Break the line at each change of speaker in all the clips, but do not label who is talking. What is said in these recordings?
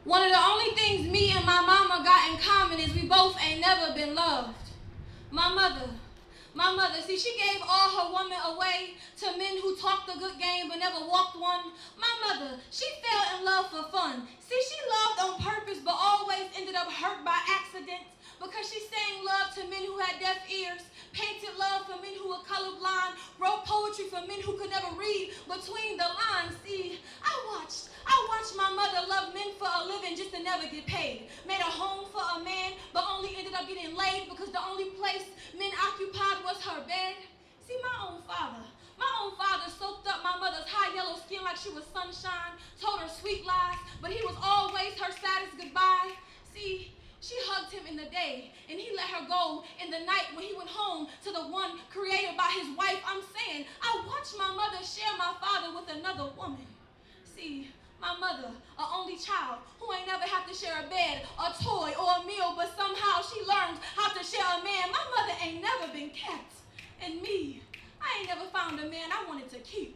One of the only things me and my mama got in common is we both ain't never been loved. My mother, see, she gave all her women away to men who talked a good game but never walked one. My mother, she fell in love for fun. See, she loved on purpose but always ended up hurt by accident because she sang love to men who had deaf ears, painted love for men who were colorblind, wrote poetry for men who could never read between the lines. See, I watched my mother love men for a living just to never get paid. Made a home for a man, but only ended up getting laid because the only place men occupied was her bed. See, my own father soaked up my mother's high yellow skin like she was sunshine, told her sweet lies, but he was always her saddest goodbye. See, she hugged him in the day, and he let her go in the night when he went home to the one created by his wife. I'm saying, I watched my mother share my father with another woman. See, my mother, an only child, who ain't never have to share a bed, a toy, or a meal, but somehow she learned how to share a man. My mother ain't never been kept. And me, I ain't never found a man I wanted to keep.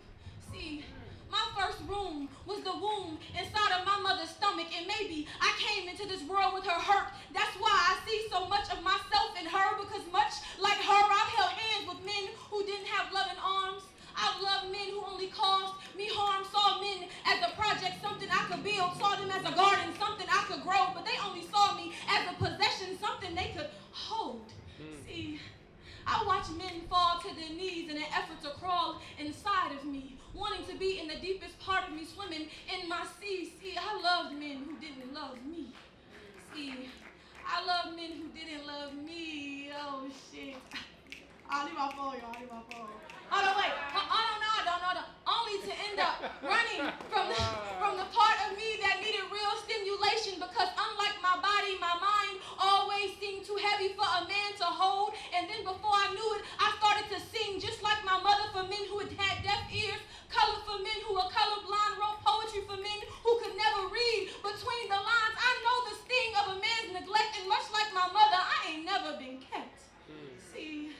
See, my first room was the womb inside of my mother's stomach, and maybe I came into this world with her hurt. That's why I see so much of myself in her, because much like her, I've held hands with men who didn't have loving arms. I've loved men who only caused me harm, saw men as a project, something I could build, saw them as a garden, something I could grow, but they only saw me as a possession, something they could hold. See, I watch men fall to their knees in an effort to crawl inside of me, wanting to be in the deepest part of me, swimming in my sea. See, I loved men who didn't love me. See, I loved men who didn't love me. Oh, shit. I'll leave my phone, y'all. I'll leave my phone. Oh, no, wait. No. Only to end up running from the part of me that needed real stimulation, because unlike my body, my mind always seemed too heavy for a man to hold. And then before I knew it, I started to sing just like my mother for men who had deaf ears, color for men who were colorblind, wrote poetry for men who could never read between the lines. I know the sting of a man's neglect, and much like my mother, I ain't never been kept. See,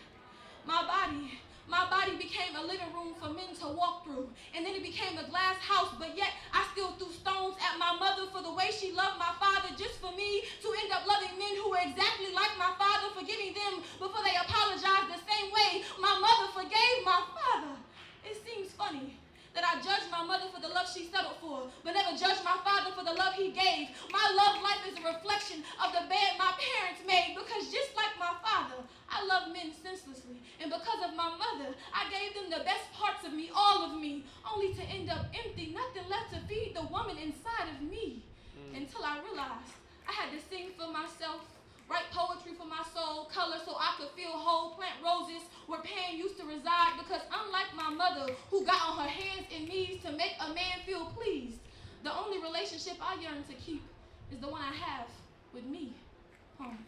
my body became a living room for men to walk through, and then it became a glass house, but yet I still threw stones at my mother for the way she loved my father, just for me to end up loving men who were exactly like my father, forgiving them before they apologized the same way my mother forgave my father. It seems funny that I judged my mother for the love she settled for, but never judged my father for the love he gave. My love life is a reflection of the bed my parents made, because just like my father, I love men senselessly. And because of my mother, I gave them the best parts of me, all of me, only to end up empty, nothing left to feed the woman inside of me. Until I realized I had to sing for myself, write poetry for my soul, color so I could feel whole, plant roses where pain used to reside, because unlike my mother, who got on her hands and knees to make a man feel pleased, the only relationship I yearn to keep is the one I have with me. Home.